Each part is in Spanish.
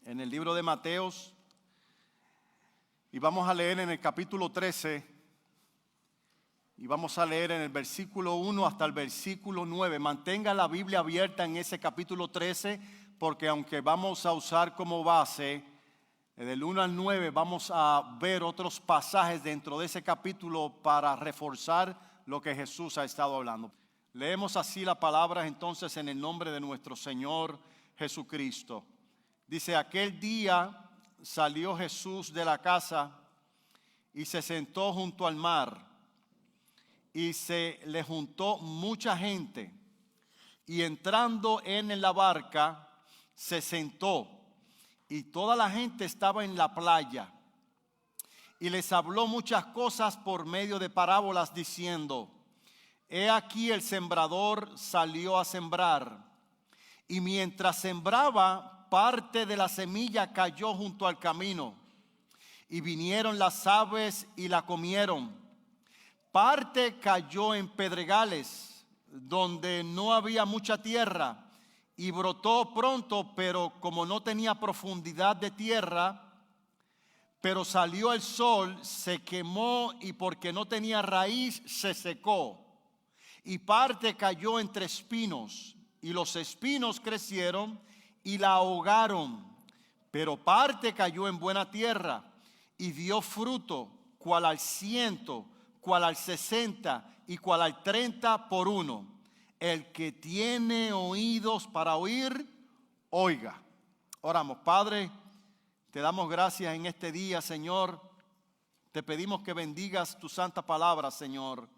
en el libro de Mateos y vamos a leer en el capítulo 13 y vamos a leer en el versículo 1 hasta el versículo 9. Mantenga la Biblia abierta en ese capítulo 13 porque aunque vamos a usar como base del 1 al 9, vamos a ver otros pasajes dentro de ese capítulo para reforzar lo que Jesús ha estado hablando. Leemos así la palabra entonces en el nombre de nuestro Señor Jesucristo. Dice: aquel día salió Jesús de la casa y se sentó junto al mar, y se le juntó mucha gente, y entrando en la barca se sentó, y toda la gente estaba en la playa, y les habló muchas cosas por medio de parábolas, diciendo: he aquí el sembrador salió a sembrar, y mientras sembraba, parte de la semilla cayó junto al camino, y vinieron las aves y la comieron. Parte cayó en pedregales, donde no había mucha tierra, y brotó pronto, pero como no tenía profundidad de tierra, pero salió el sol, se quemó, y porque no tenía raíz, se secó. Y parte cayó entre espinos, y los espinos crecieron y la ahogaron. Pero parte cayó en buena tierra, y dio fruto, cual al 100, cual al 60 y cual al 30 por uno. El que tiene oídos para oír, oiga. Oramos. Padre, te damos gracias en este día, Señor. Te pedimos que bendigas tu santa palabra, Señor.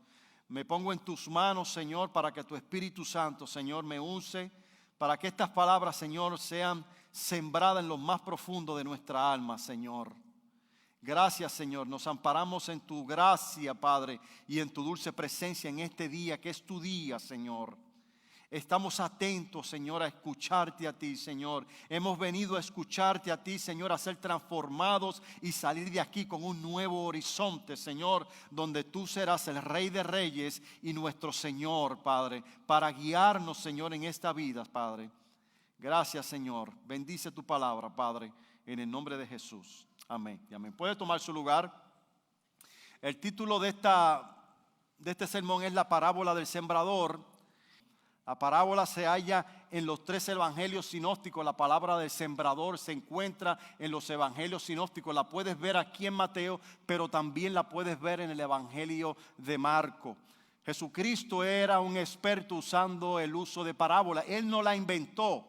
Me pongo en tus manos, Señor, para que tu Espíritu Santo, Señor, me use, para que estas palabras, Señor, sean sembradas en lo más profundo de nuestra alma, Señor. Gracias, Señor. Nos amparamos en tu gracia, Padre, y en tu dulce presencia en este día, que es tu día, Señor. Estamos atentos, Señor, a escucharte a ti, Señor. Hemos venido a escucharte a ti, Señor, a ser transformados y salir de aquí con un nuevo horizonte, Señor, donde tú serás el Rey de Reyes y nuestro Señor, Padre, para guiarnos, Señor, en esta vida, Padre. Gracias, Señor. Bendice tu palabra, Padre, en el nombre de Jesús. Amén y amén. Puede tomar su lugar. El título de este sermón es la parábola del sembrador. La parábola se halla en los 3 evangelios sinópticos. La palabra del sembrador se encuentra en los evangelios sinópticos. La puedes ver aquí en Mateo, pero también la puedes ver en el evangelio de Marco. Jesucristo era un experto usando el uso de parábolas. Él no la inventó.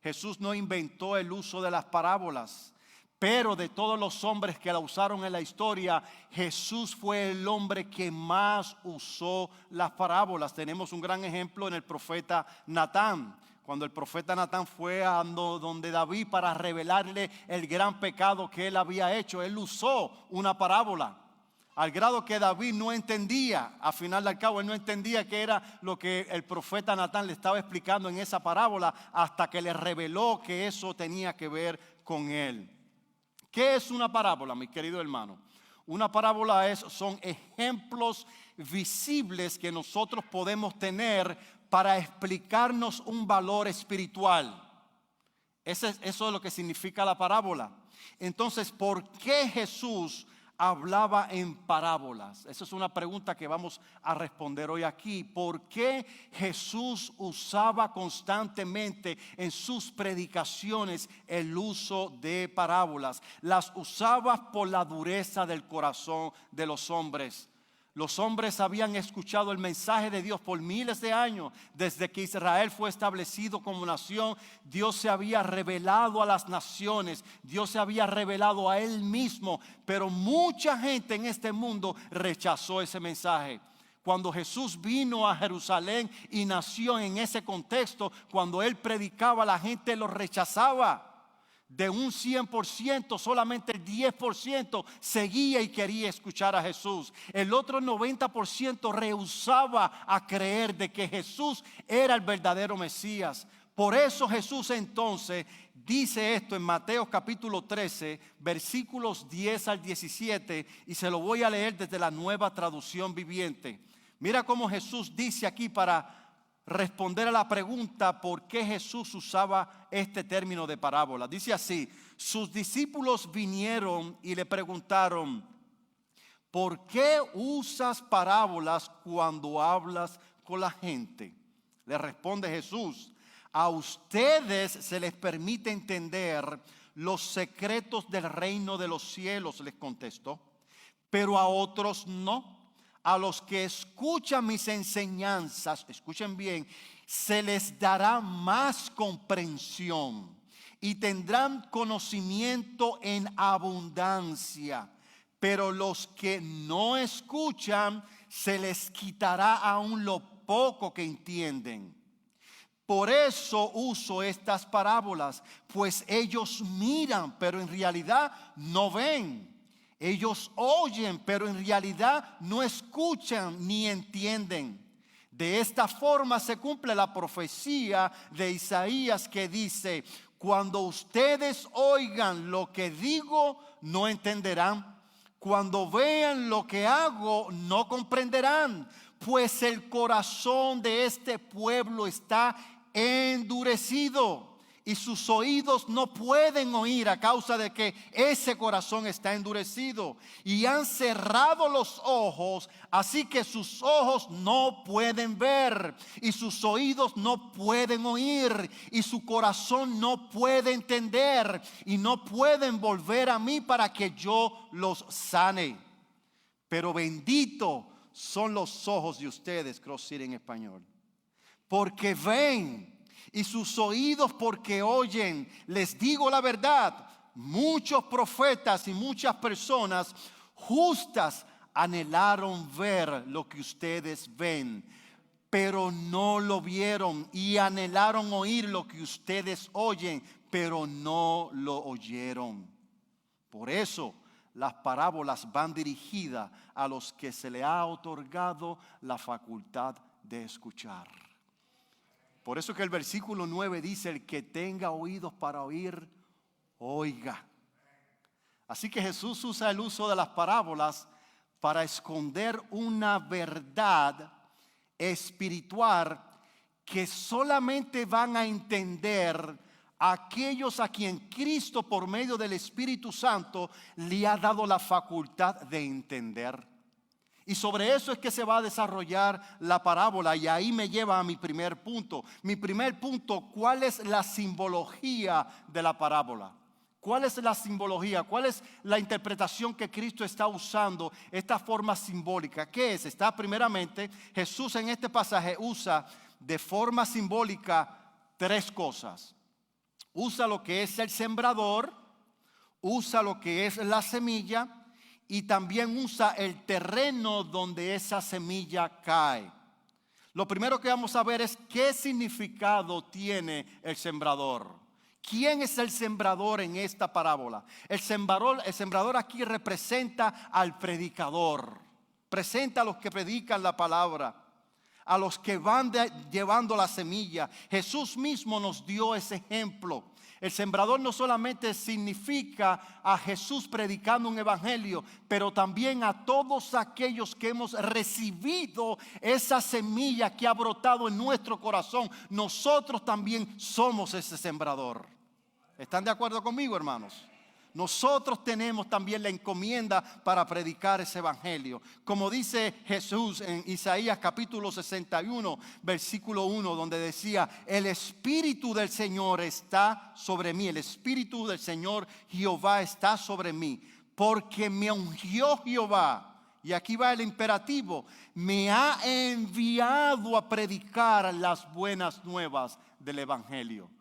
Jesús no inventó el uso de las parábolas. Pero de todos los hombres que la usaron en la historia, Jesús fue el hombre que más usó las parábolas. Tenemos un gran ejemplo en el profeta Natán. Cuando el profeta Natán fue a donde David para revelarle el gran pecado que él había hecho, él usó una parábola. Al grado que David no entendía, al final del cabo, él no entendía qué era lo que el profeta Natán le estaba explicando en esa parábola, hasta que le reveló que eso tenía que ver con él. ¿Qué es una parábola, mi querido hermano? Una parábola son ejemplos visibles que nosotros podemos tener para explicarnos un valor espiritual. Eso es lo que significa la parábola. Entonces, ¿por qué Jesús hablaba en parábolas? Esa es una pregunta que vamos a responder hoy aquí. ¿Por qué Jesús usaba constantemente en sus predicaciones el uso de parábolas? Las usaba por la dureza del corazón de los hombres. Los hombres habían escuchado el mensaje de Dios por miles de años. Desde que Israel fue establecido como nación, Dios se había revelado a las naciones. Dios se había revelado a Él mismo. Pero mucha gente en este mundo rechazó ese mensaje. Cuando Jesús vino a Jerusalén y nació en ese contexto, cuando Él predicaba, la gente lo rechazaba. De un 100%, solamente el 10% seguía y quería escuchar a Jesús. El otro 90% rehusaba a creer de que Jesús era el verdadero Mesías. Por eso Jesús entonces dice esto en Mateo capítulo 13, versículos 10 al 17, y se lo voy a leer desde la Nueva Traducción Viviente. Mira cómo Jesús dice aquí para responder a la pregunta por qué Jesús usaba este término de parábola. Dice así: sus discípulos vinieron y le preguntaron: ¿por qué usas parábolas cuando hablas con la gente? Le responde Jesús: a ustedes se les permite entender los secretos del reino de los cielos, les contestó, pero a otros no. A los que escuchan mis enseñanzas, escuchen bien, se les dará más comprensión y tendrán conocimiento en abundancia. Pero los que no escuchan, se les quitará aún lo poco que entienden. Por eso uso estas parábolas, pues ellos miran, pero en realidad no ven. Ellos oyen, pero en realidad no escuchan ni entienden. De esta forma se cumple la profecía de Isaías que dice: cuando ustedes oigan lo que digo, no entenderán. Cuando vean lo que hago, no comprenderán. Pues el corazón de este pueblo está endurecido y sus oídos no pueden oír a causa de que ese corazón está endurecido. Y han cerrado los ojos, así que sus ojos no pueden ver y sus oídos no pueden oír y su corazón no puede entender y no pueden volver a mí para que yo los sane. Pero bendito son los ojos de ustedes, Cross City en español, porque ven, y sus oídos porque oyen. Les digo la verdad, muchos profetas y muchas personas justas anhelaron ver lo que ustedes ven, pero no lo vieron, y anhelaron oír lo que ustedes oyen, pero no lo oyeron. Por eso las parábolas van dirigidas a los que se le ha otorgado la facultad de escuchar. Por eso que el versículo 9 dice: el que tenga oídos para oír, oiga. Así que Jesús usa el uso de las parábolas para esconder una verdad espiritual que solamente van a entender aquellos a quien Cristo, por medio del Espíritu Santo, le ha dado la facultad de entender. Y sobre eso es que se va a desarrollar la parábola, y ahí me lleva a mi primer punto. Mi primer punto: ¿cuál es la simbología de la parábola? ¿Cuál es la simbología? ¿Cuál es la interpretación que Cristo está usando? Esta forma simbólica, ¿qué es? Está primeramente, Jesús en este pasaje usa de forma simbólica tres cosas. Usa lo que es el sembrador, usa lo que es la semilla, y también usa el terreno donde esa semilla cae. Lo primero que vamos a ver es qué significado tiene el sembrador. ¿Quién es el sembrador en esta parábola? El sembrador aquí representa al predicador. Presenta a los que predican la palabra, a los que van llevando la semilla. Jesús mismo nos dio ese ejemplo. El sembrador no solamente significa a Jesús predicando un evangelio, pero también a todos aquellos que hemos recibido esa semilla que ha brotado en nuestro corazón. Nosotros también somos ese sembrador. ¿Están de acuerdo conmigo, hermanos? Nosotros tenemos también la encomienda para predicar ese evangelio. Como dice Jesús en Isaías capítulo 61, versículo 1, donde decía: el Espíritu del Señor está sobre mí. El Espíritu del Señor Jehová está sobre mí, porque me ungió Jehová. Y aquí va el imperativo: me ha enviado a predicar las buenas nuevas del evangelio.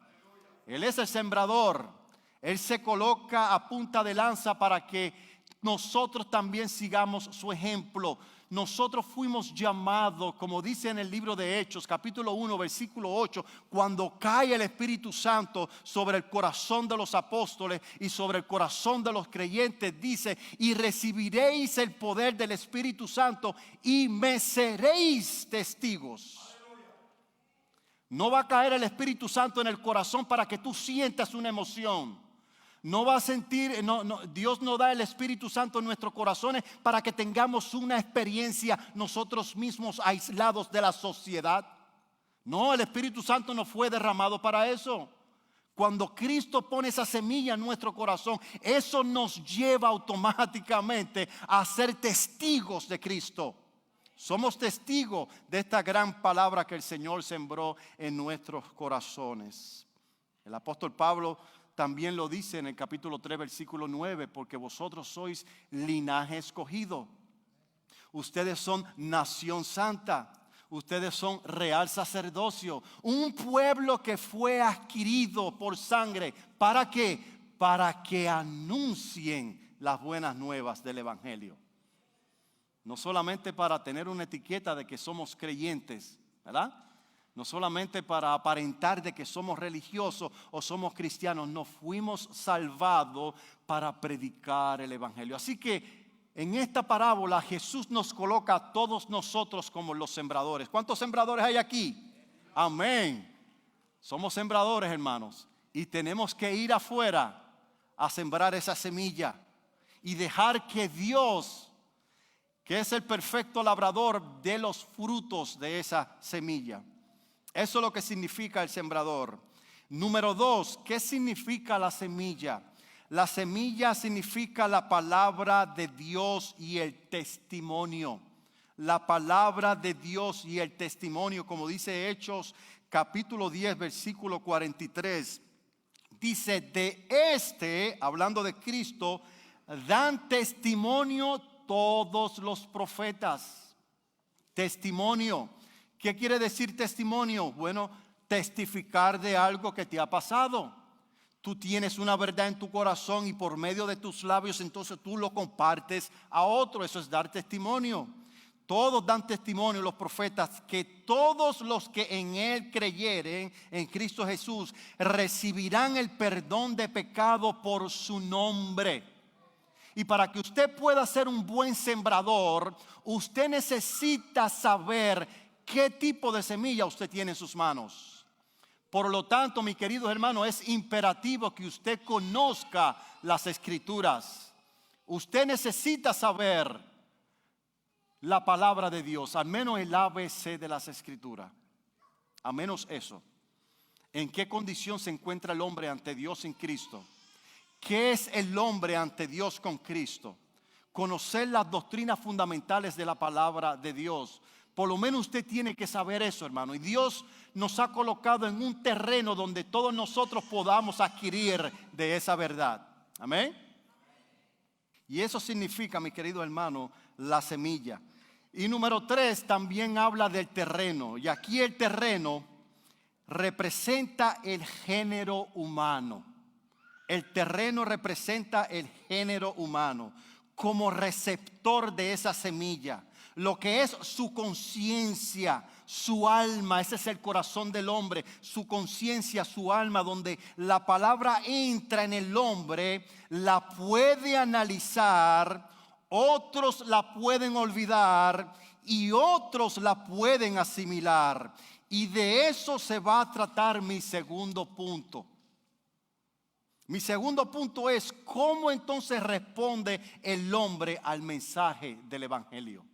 Él es el sembrador. Él se coloca a punta de lanza para que nosotros también sigamos su ejemplo. Nosotros fuimos llamados, como dice en el libro de Hechos, capítulo 1, versículo 8, cuando cae el Espíritu Santo sobre el corazón de los apóstoles y sobre el corazón de los creyentes, dice: y recibiréis el poder del Espíritu Santo y me seréis testigos. No va a caer el Espíritu Santo en el corazón para que tú sientas una emoción. No va a sentir, Dios no da el Espíritu Santo en nuestros corazones para que tengamos una experiencia nosotros mismos aislados de la sociedad. No, el Espíritu Santo no fue derramado para eso. Cuando Cristo pone esa semilla en nuestro corazón, eso nos lleva automáticamente a ser testigos de Cristo. Somos testigos de esta gran palabra que el Señor sembró en nuestros corazones. El apóstol Pablo también lo dice en el capítulo 3, versículo 9, porque vosotros sois linaje escogido. Ustedes son nación santa. Ustedes son real sacerdocio, un pueblo que fue adquirido por sangre. ¿Para qué? Para que anuncien las buenas nuevas del Evangelio. No solamente para tener una etiqueta de que somos creyentes, ¿verdad? No solamente para aparentar de que somos religiosos o somos cristianos. Nos fuimos salvados para predicar el Evangelio. Así que en esta parábola Jesús nos coloca a todos nosotros como los sembradores. ¿Cuántos sembradores hay aquí? Amén. Somos sembradores, hermanos, y tenemos que ir afuera a sembrar esa semilla y dejar que Dios, que es el perfecto labrador, dé los frutos de esa semilla. Eso es lo que significa el sembrador. Número 2, ¿qué significa la semilla? La semilla significa la palabra de Dios y el testimonio. La palabra de Dios y el testimonio, como dice Hechos capítulo 10, versículo 43. Dice, hablando de Cristo, dan testimonio todos los profetas. Testimonio. ¿Qué quiere decir testimonio? Bueno, testificar de algo que te ha pasado. Tú tienes una verdad en tu corazón y por medio de tus labios entonces tú lo compartes a otro. Eso es dar testimonio. Todos dan testimonio, los profetas, que todos los que en Él creyeren, en Cristo Jesús, recibirán el perdón de pecado por su nombre. Y para que usted pueda ser un buen sembrador, usted necesita saber qué tipo de semilla usted tiene en sus manos. Por lo tanto, mi querido hermano, es imperativo que usted conozca las Escrituras. Usted necesita saber la palabra de Dios, al menos el ABC de las Escrituras. A menos eso. ¿En qué condición se encuentra el hombre ante Dios en Cristo? ¿Qué es el hombre ante Dios con Cristo? Conocer las doctrinas fundamentales de la palabra de Dios. Por lo menos usted tiene que saber eso, hermano. Y Dios nos ha colocado en un terreno donde todos nosotros podamos adquirir de esa verdad. Amén. Y eso significa, mi querido hermano, la semilla. Y número 3 también habla del terreno. Y aquí el terreno representa el género humano. El terreno representa el género humano como receptor de esa semilla. Lo que es su conciencia, su alma, ese es el corazón del hombre, su conciencia, su alma, donde la palabra entra en el hombre, la puede analizar, otros la pueden olvidar y otros la pueden asimilar. Y de eso se va a tratar mi segundo punto. Mi segundo punto es cómo entonces responde el hombre al mensaje del Evangelio.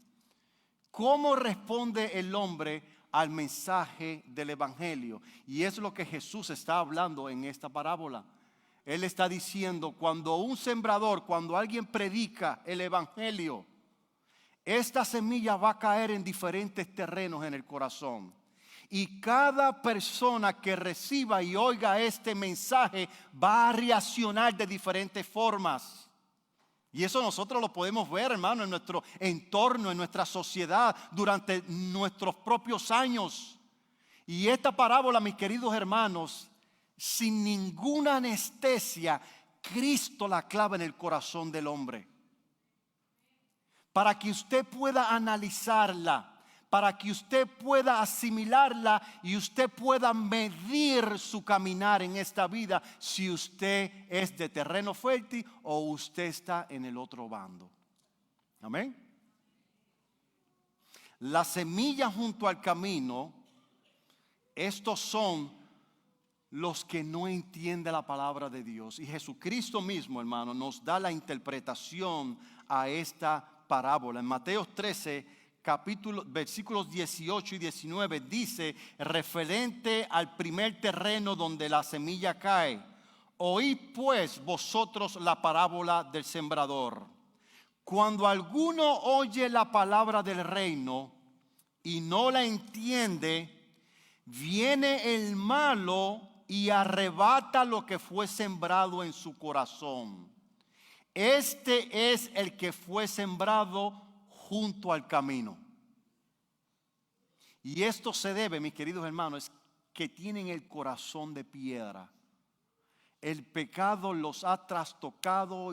¿Cómo responde el hombre al mensaje del Evangelio? Y es lo que Jesús está hablando en esta parábola. Él está diciendo, cuando un sembrador, cuando alguien predica el Evangelio, esta semilla va a caer en diferentes terrenos en el corazón. Y cada persona que reciba y oiga este mensaje va a reaccionar de diferentes formas. Y eso nosotros lo podemos ver, hermano, en nuestro entorno, en nuestra sociedad, durante nuestros propios años. Y esta parábola, mis queridos hermanos, sin ninguna anestesia, Cristo la clava en el corazón del hombre. Para que usted pueda analizarla, para que usted pueda asimilarla y usted pueda medir su caminar en esta vida, si usted es de terreno fértil o usted está en el otro bando. Amén. La semilla junto al camino, estos son los que no entienden la palabra de Dios. Y Jesucristo mismo, hermano, nos da la interpretación a esta parábola. En Mateo 13, versículos 18 y 19 dice, referente al primer terreno donde la semilla cae: oíd pues vosotros la parábola del sembrador. Cuando alguno oye la palabra del reino y no la entiende, viene el malo y arrebata lo que fue sembrado en su corazón. Este es el que fue sembrado junto al camino. Y esto se debe, mis queridos hermanos, que tienen el corazón de piedra. El pecado los ha trastocado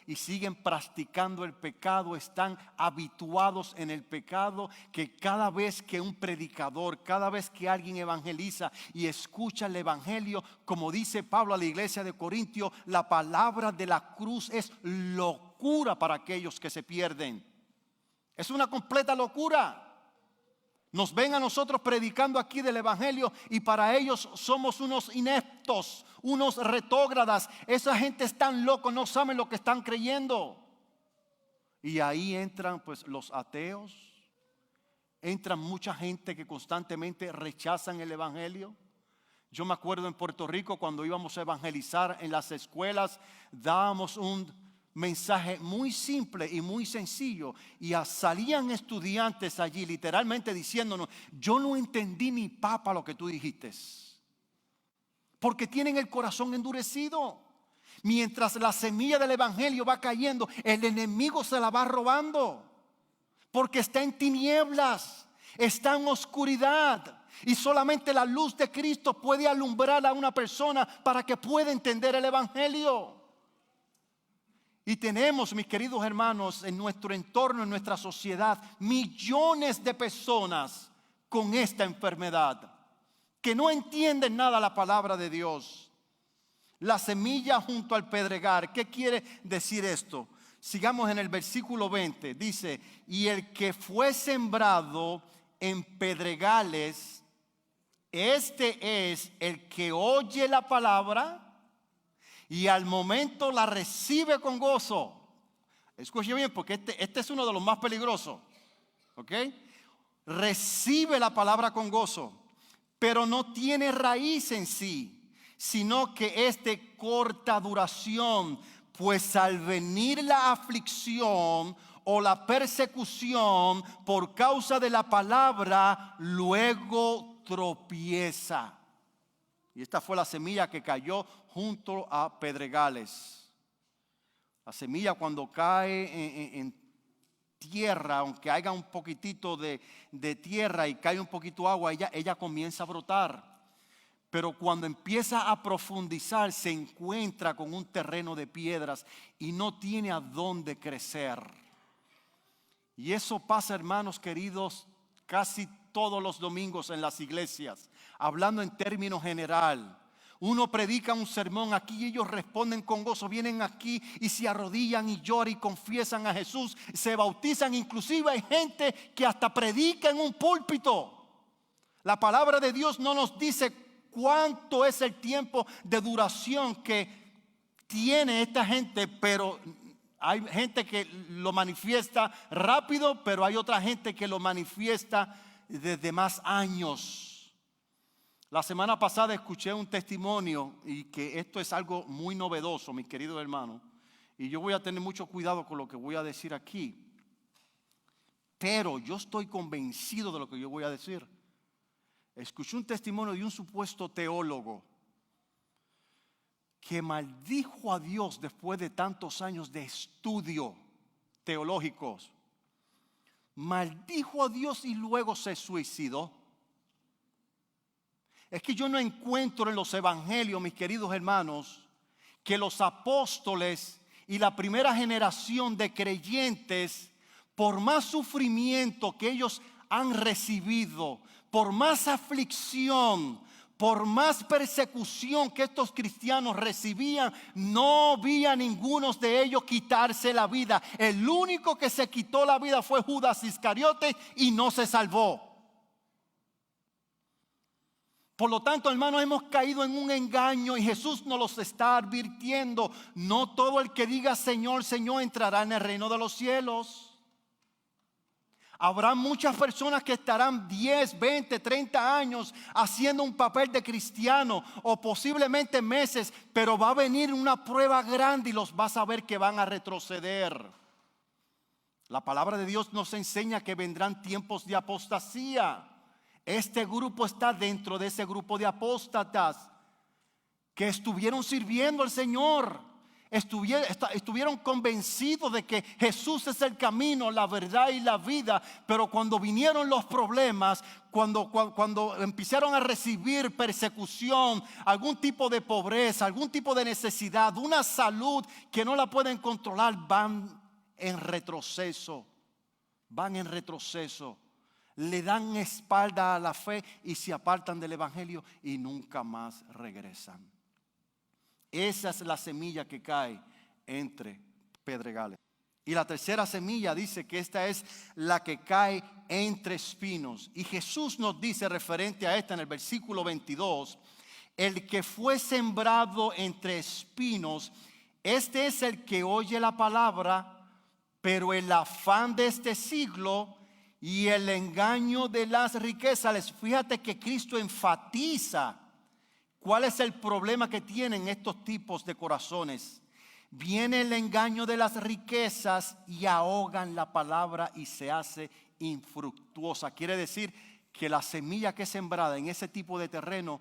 y siguen practicando el pecado. Están habituados en el pecado, que cada vez que un predicador, cada vez que alguien evangeliza y escucha el evangelio, como dice Pablo a la iglesia de Corintio, la palabra de la cruz es locura para aquellos que se pierden. Es una completa locura. Nos ven a nosotros predicando aquí del evangelio y para ellos somos unos ineptos, unos retógradas. Esa gente es tan loco, no saben lo que están creyendo. Y ahí entran pues los ateos, entran mucha gente que constantemente rechazan el evangelio. Yo me acuerdo en Puerto Rico cuando íbamos a evangelizar en las escuelas, dábamos un mensaje muy simple y muy sencillo, y salían estudiantes allí literalmente diciéndonos: yo no entendí ni papa lo que tú dijiste, porque tienen el corazón endurecido. Mientras la semilla del evangelio va cayendo, el enemigo se la va robando, porque está en tinieblas, está en oscuridad, y solamente la luz de Cristo puede alumbrar a una persona para que pueda entender el evangelio. Y tenemos, mis queridos hermanos, en nuestro entorno, en nuestra sociedad, millones de personas con esta enfermedad que no entienden nada la palabra de Dios. La semilla junto al pedregal. ¿Qué quiere decir esto? Sigamos en el versículo 20. Dice: y el que fue sembrado en pedregales, este es el que oye la palabra y al momento la recibe con gozo. Escuche bien, porque este es uno de los más peligrosos. ¿Ok? Recibe la palabra con gozo, pero no tiene raíz en sí, sino que es de corta duración, pues al venir la aflicción o la persecución por causa de la palabra, luego tropieza. Y esta fue la semilla que cayó junto a pedregales. La semilla, cuando cae en tierra, aunque haya un poquitito de tierra y cae un poquito agua, ella comienza a brotar. Pero cuando empieza a profundizar, se encuentra con un terreno de piedras y no tiene a dónde crecer. Y eso pasa, hermanos queridos, casi todos los domingos en las iglesias. Hablando en términos general, uno predica un sermón aquí y ellos responden con gozo, vienen aquí y se arrodillan y lloran y confiesan a Jesús, se bautizan. Inclusive hay gente que hasta predica en un púlpito. La palabra de Dios no nos dice cuánto es el tiempo de duración que tiene esta gente, pero hay gente que lo manifiesta rápido, pero hay otra gente que lo manifiesta desde más años. La semana pasada escuché un testimonio, y que esto es algo muy novedoso, mis queridos hermanos, y yo voy a tener mucho cuidado con lo que voy a decir aquí, pero yo estoy convencido de lo que yo voy a decir. Escuché un testimonio de un supuesto teólogo que maldijo a Dios después de tantos años de estudio teológicos. Maldijo a Dios y luego se suicidó. Es que yo no encuentro en los evangelios, mis queridos hermanos, que los apóstoles y la primera generación de creyentes, por más sufrimiento que ellos han recibido, por más aflicción, por más persecución que estos cristianos recibían, no vi a ninguno de ellos quitarse la vida. El único que se quitó la vida fue Judas Iscariote y no se salvó. Por lo tanto, hermanos, hemos caído en un engaño y Jesús nos los está advirtiendo. No todo el que diga Señor, Señor entrará en el reino de los cielos. Habrá muchas personas que estarán 10, 20, 30 años haciendo un papel de cristiano o posiblemente meses, pero va a venir una prueba grande y los vas a ver que van a retroceder. La palabra de Dios nos enseña que vendrán tiempos de apostasía. Este grupo está dentro de ese grupo de apóstatas que estuvieron sirviendo al Señor. Estuvieron convencidos de que Jesús es el camino, la verdad y la vida. Pero cuando vinieron los problemas, cuando empezaron a recibir persecución, algún tipo de pobreza, algún tipo de necesidad, una salud que no la pueden controlar, van en retroceso. Van en retroceso. Le dan espalda a la fe y se apartan del evangelio y nunca más regresan. Esa es la semilla que cae entre pedregales. Y la tercera semilla dice que esta es la que cae entre espinos. Y Jesús nos dice referente a esta en el versículo 22, el que fue sembrado entre espinos, este es el que oye la palabra, pero el afán de este siglo y el engaño de las riquezas. Fíjate que Cristo enfatiza cuál es el problema que tienen estos tipos de corazones. Viene el engaño de las riquezas y ahogan la palabra y se hace infructuosa. Quiere decir que la semilla que es sembrada en ese tipo de terreno,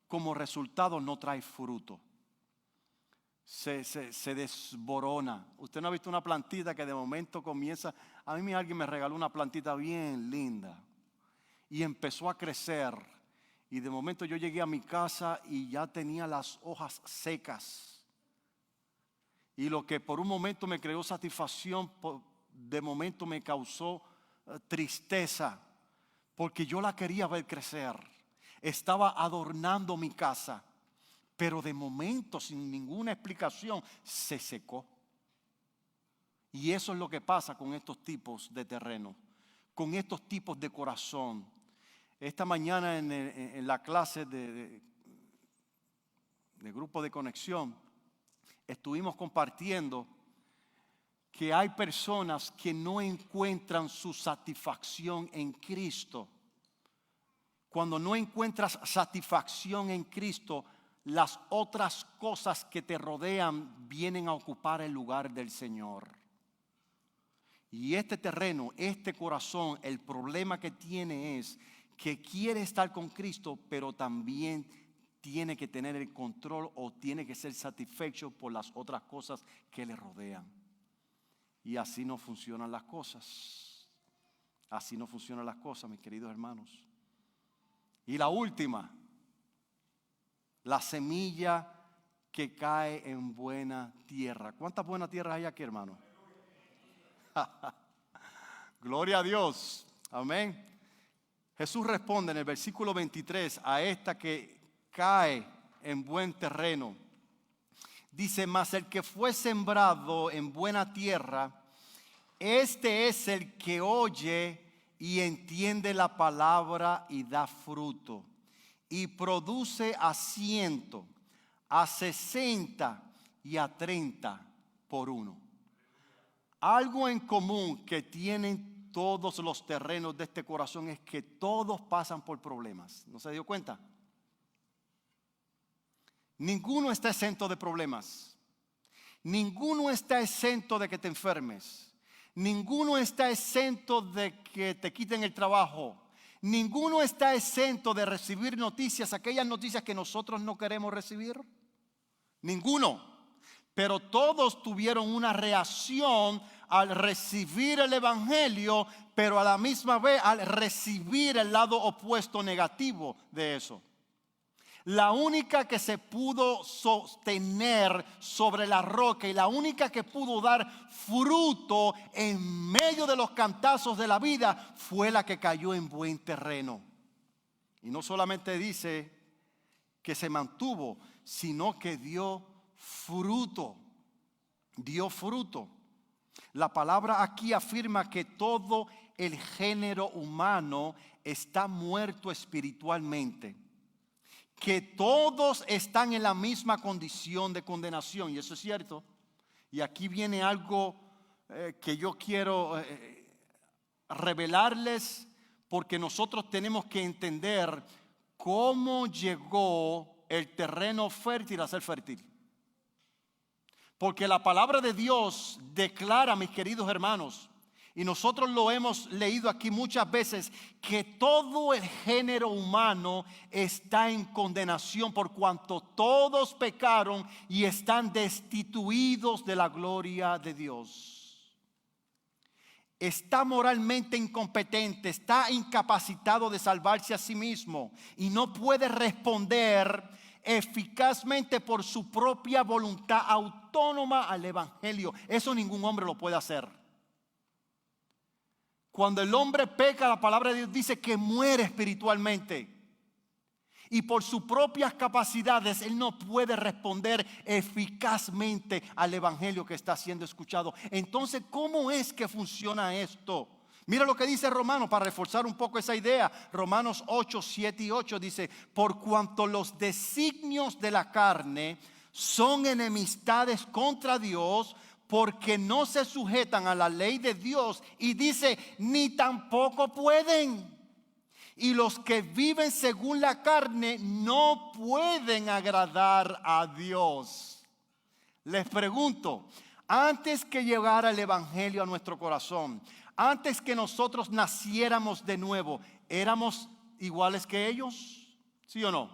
como resultado no trae fruto. Se desborona. Usted no ha visto una plantita que de momento comienza. A mí alguien me regaló una plantita bien linda y empezó a crecer. Y de momento yo llegué a mi casa y ya tenía las hojas secas. Y lo que por un momento me creó satisfacción, de momento me causó tristeza. Porque yo la quería ver crecer. Estaba adornando mi casa. Pero de momento, sin ninguna explicación, se secó. Y eso es lo que pasa con estos tipos de terreno. Con estos tipos de corazón. Esta mañana en la clase de grupo de conexión estuvimos compartiendo que hay personas que no encuentran su satisfacción en Cristo. Cuando no encuentras satisfacción en Cristo, las otras cosas que te rodean vienen a ocupar el lugar del Señor. Y este terreno, este corazón, el problema que tiene es que quiere estar con Cristo, pero también tiene que tener el control o tiene que ser satisfecho por las otras cosas que le rodean. Y así no funcionan las cosas. Así no funcionan las cosas, mis queridos hermanos. Y la última, la semilla que cae en buena tierra. ¿Cuántas buenas tierras hay aquí, hermano? Gloria a Dios. Amén. Jesús responde en el versículo 23 a esta que cae en buen terreno. Dice, mas el que fue sembrado en buena tierra, este es el que oye y entiende la palabra y da fruto. Y produce a 100, a 60 y a 30 por uno. Algo en común que tienen todos los terrenos de este corazón es que todos pasan por problemas. ¿No se dio cuenta? Ninguno está exento de problemas. Ninguno está exento de que te enfermes. Ninguno está exento de que te quiten el trabajo. Ninguno está exento de recibir noticias, aquellas noticias que nosotros no queremos recibir. Ninguno. Pero todos tuvieron una reacción al recibir el evangelio, pero a la misma vez al recibir el lado opuesto negativo de eso. La única que se pudo sostener sobre la roca y la única que pudo dar fruto en medio de los cantazos de la vida fue la que cayó en buen terreno. Y no solamente dice que se mantuvo, sino que dio fruto. Dio fruto. La palabra aquí afirma que todo el género humano está muerto espiritualmente. Que todos están en la misma condición de condenación. Y eso es cierto. Y aquí viene algo que yo quiero revelarles, porque nosotros tenemos que entender cómo llegó el terreno fértil a ser fértil. Porque la palabra de Dios declara, mis queridos hermanos, y nosotros lo hemos leído aquí muchas veces, que todo el género humano está en condenación por cuanto todos pecaron y están destituidos de la gloria de Dios. Está moralmente incompetente, está incapacitado de salvarse a sí mismo y no puede responder eficazmente por su propia voluntad autónoma al evangelio. Eso ningún hombre lo puede hacer. Cuando el hombre peca, la palabra de Dios dice que muere espiritualmente. Y por sus propias capacidades, él no puede responder eficazmente al evangelio que está siendo escuchado. Entonces, ¿cómo es que funciona esto? Mira lo que dice Romanos para reforzar un poco esa idea. Romanos 8, 7 y 8 dice: por cuanto los designios de la carne son enemistades contra Dios, porque no se sujetan a la ley de Dios. Y dice, ni tampoco pueden. Y los que viven según la carne no pueden agradar a Dios. Les pregunto, antes que llegara el evangelio a nuestro corazón, antes que nosotros naciéramos de nuevo, ¿éramos iguales que ellos? ¿Sí o no?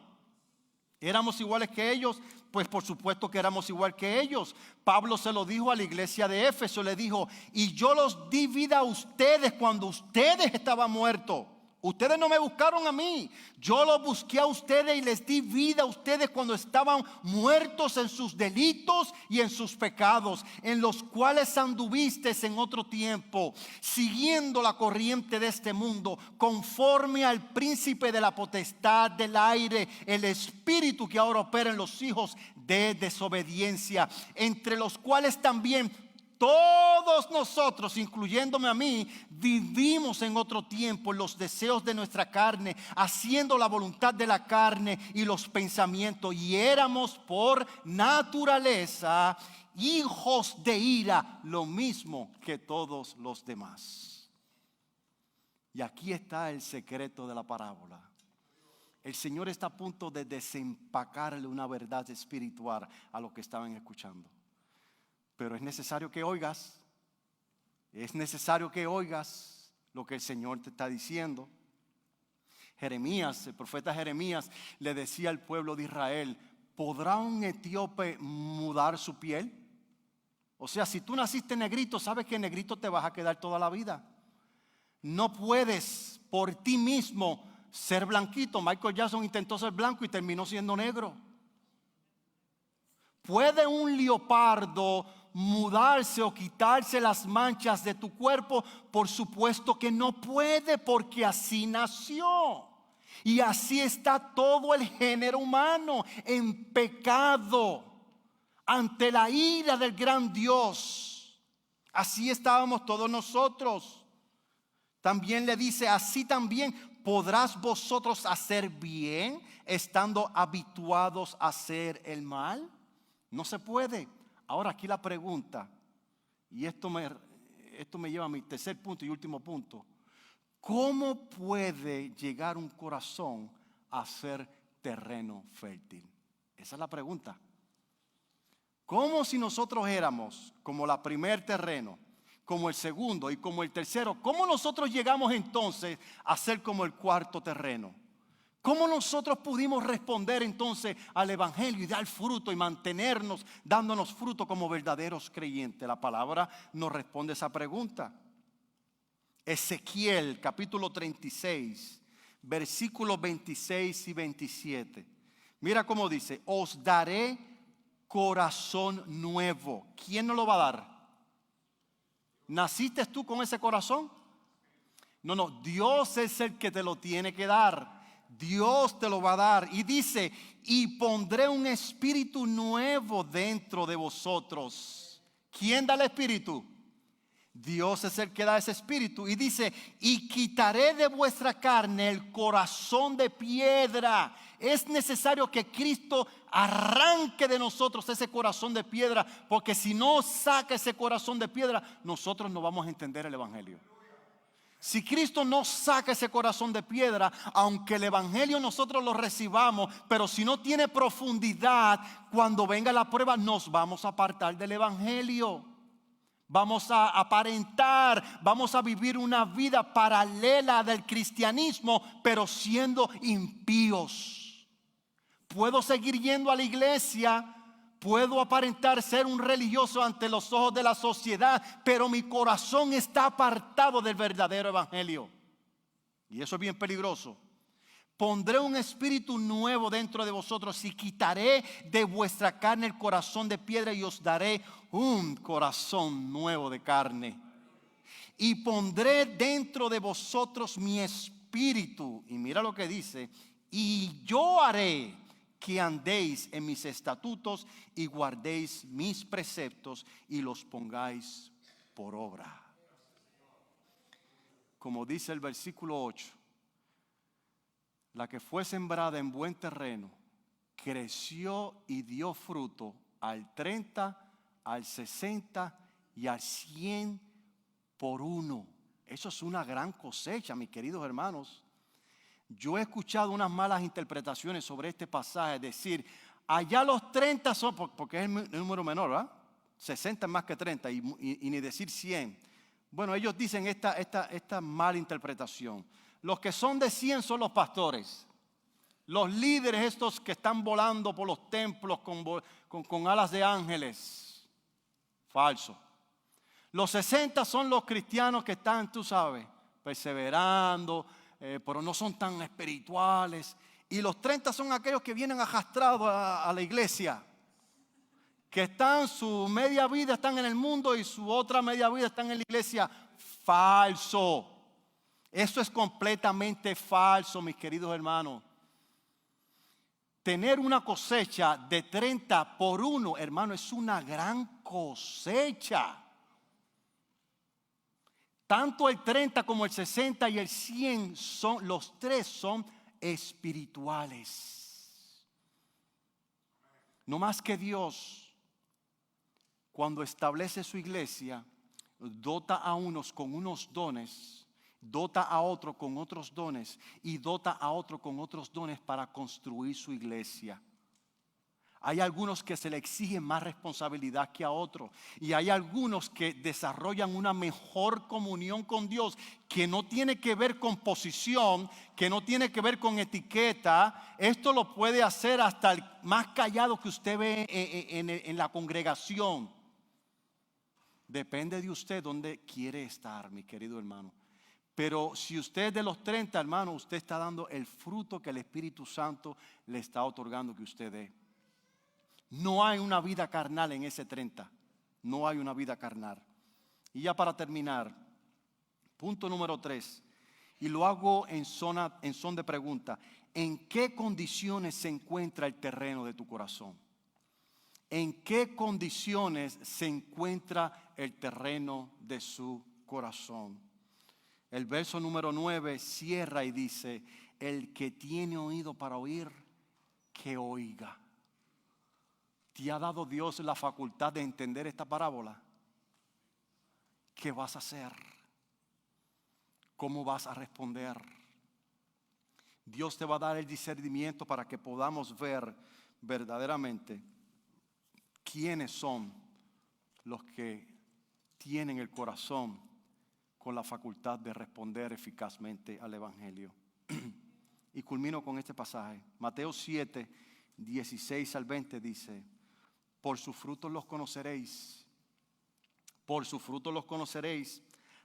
¿Éramos iguales que ellos? Pues por supuesto que éramos igual que ellos. Pablo se lo dijo a la iglesia de Éfeso, le dijo: y yo los di vida a ustedes cuando ustedes estaban muertos. Ustedes no me buscaron a mí, yo los busqué a ustedes y les di vida a ustedes cuando estaban muertos en sus delitos y en sus pecados, en los cuales anduvisteis en otro tiempo, siguiendo la corriente de este mundo, conforme al príncipe de la potestad del aire, el espíritu que ahora opera en los hijos de desobediencia, entre los cuales también todos nosotros, incluyéndome a mí, vivimos en otro tiempo en los deseos de nuestra carne, haciendo la voluntad de la carne y los pensamientos, y éramos por naturaleza hijos de ira, lo mismo que todos los demás. Y aquí está el secreto de la parábola. El Señor está a punto de desempacarle una verdad espiritual a los que estaban escuchando. Pero es necesario que oigas. Es necesario que oigas lo que el Señor te está diciendo. Jeremías, el profeta Jeremías, le decía al pueblo de Israel: ¿podrá un etíope mudar su piel? O sea, si tú naciste negrito, sabes que negrito te vas a quedar toda la vida. No puedes por ti mismo ser blanquito. Michael Jackson intentó ser blanco y terminó siendo negro. ¿Puede un leopardo mudarse o quitarse las manchas de tu cuerpo? Por supuesto que no puede, porque así nació. Y así está todo el género humano, en pecado, ante la ira del gran Dios. Así estábamos todos nosotros. También le dice: así también podrás vosotros hacer bien, estando habituados a hacer el mal. No se puede. Ahora aquí la pregunta, y esto me lleva a mi tercer punto y último punto: ¿cómo puede llegar un corazón a ser terreno fértil? Esa es la pregunta. ¿Cómo, si nosotros éramos como la primer terreno, como el segundo y como el tercero, cómo nosotros llegamos entonces a ser como el cuarto terreno? ¿Cómo nosotros pudimos responder entonces al evangelio y dar fruto y mantenernos dándonos fruto como verdaderos creyentes? La palabra nos responde esa pregunta. Ezequiel capítulo 36, versículos 26 y 27. Mira cómo dice: os daré corazón nuevo. ¿Quién nos lo va a dar? ¿Naciste tú con ese corazón? No, Dios es el que te lo tiene que dar. Dios te lo va a dar. Y dice: y pondré un espíritu nuevo dentro de vosotros. ¿Quién da el espíritu? Dios es el que da ese espíritu. Y dice: y quitaré de vuestra carne el corazón de piedra. Es necesario que Cristo arranque de nosotros ese corazón de piedra, porque si no saca ese corazón de piedra, nosotros no vamos a entender el evangelio. Si Cristo no saca ese corazón de piedra, aunque el evangelio nosotros lo recibamos, pero si no tiene profundidad, cuando venga la prueba nos vamos a apartar del evangelio. Vamos a aparentar, vamos a vivir una vida paralela del cristianismo, pero siendo impíos. Puedo seguir yendo a la iglesia, puedo aparentar ser un religioso ante los ojos de la sociedad, pero mi corazón está apartado del verdadero evangelio. Y eso es bien peligroso. Pondré un espíritu nuevo dentro de vosotros y quitaré de vuestra carne el corazón de piedra y os daré un corazón nuevo de carne. Y pondré dentro de vosotros mi espíritu. Y mira lo que dice. Y yo haré que andéis en mis estatutos y guardéis mis preceptos y los pongáis por obra. Como dice el versículo 8. La que fue sembrada en buen terreno, creció y dio fruto al 30, al 60 y al 100 por uno. Eso es una gran cosecha, mis queridos hermanos. Yo he escuchado unas malas interpretaciones sobre este pasaje, decir, allá los 30 son, porque es el número menor, ¿verdad? 60 es más que 30 y ni decir 100. Bueno, ellos dicen esta mala interpretación. Los que son de 100 son los pastores. Los líderes estos que están volando por los templos con alas de ángeles. Falso. Los 60 son los cristianos que están, tú sabes, perseverando, pero no son tan espirituales. Y los 30 son aquellos que vienen arrastrados a la iglesia. Que están, su media vida están en el mundo y su otra media vida están en la iglesia. Falso. Eso es completamente falso, mis queridos hermanos. Tener una cosecha de 30 por 1, hermano, es una gran cosecha. Tanto el 30 como el 60 y el 100 son, los tres son espirituales. No más que Dios, cuando establece su iglesia, dota a unos con unos dones, dota a otro con otros dones y dota a otro con otros dones para construir su iglesia. Hay algunos que se le exigen más responsabilidad que a otros. Y hay algunos que desarrollan una mejor comunión con Dios que no tiene que ver con posición, que no tiene que ver con etiqueta. Esto lo puede hacer hasta el más callado que usted ve en la congregación. Depende de usted dónde quiere estar, mi querido hermano. Pero si usted es de los 30, hermano, usted está dando el fruto que el Espíritu Santo le está otorgando que usted dé. No hay una vida carnal en ese 30. No hay una vida carnal. Y ya para terminar, punto número 3. Y lo hago en son de pregunta. ¿En qué condiciones se encuentra el terreno de tu corazón? ¿En qué condiciones se encuentra el terreno de su corazón? El verso número 9 cierra y dice, el que tiene oído para oír, que oiga. ¿Te ha dado Dios la facultad de entender esta parábola? ¿Qué vas a hacer? ¿Cómo vas a responder? Dios te va a dar el discernimiento para que podamos ver verdaderamente quiénes son los que tienen el corazón con la facultad de responder eficazmente al Evangelio. Y culmino con este pasaje. Mateo 7, 16 al 20 dice, por sus frutos los conoceréis. Por sus frutos los conoceréis.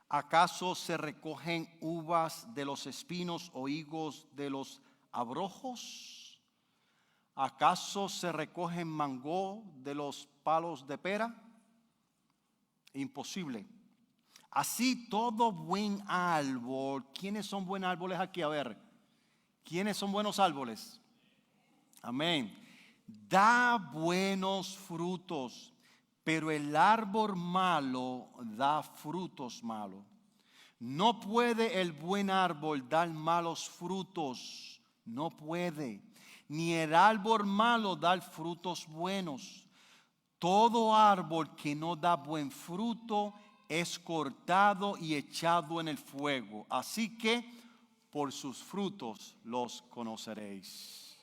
¿Acaso se recogen uvas de los espinos o higos de los abrojos? ¿Acaso se recogen mango de los palos de pera? Imposible. Así todo buen árbol. ¿Quiénes son buenos árboles aquí? A ver, ¿quiénes son buenos árboles? Amén. Da buenos frutos, pero el árbol malo da frutos malos. No puede el buen árbol dar malos frutos, no puede. Ni el árbol malo dar frutos buenos. Todo árbol que no da buen fruto es cortado y echado en el fuego. Así que por sus frutos los conoceréis.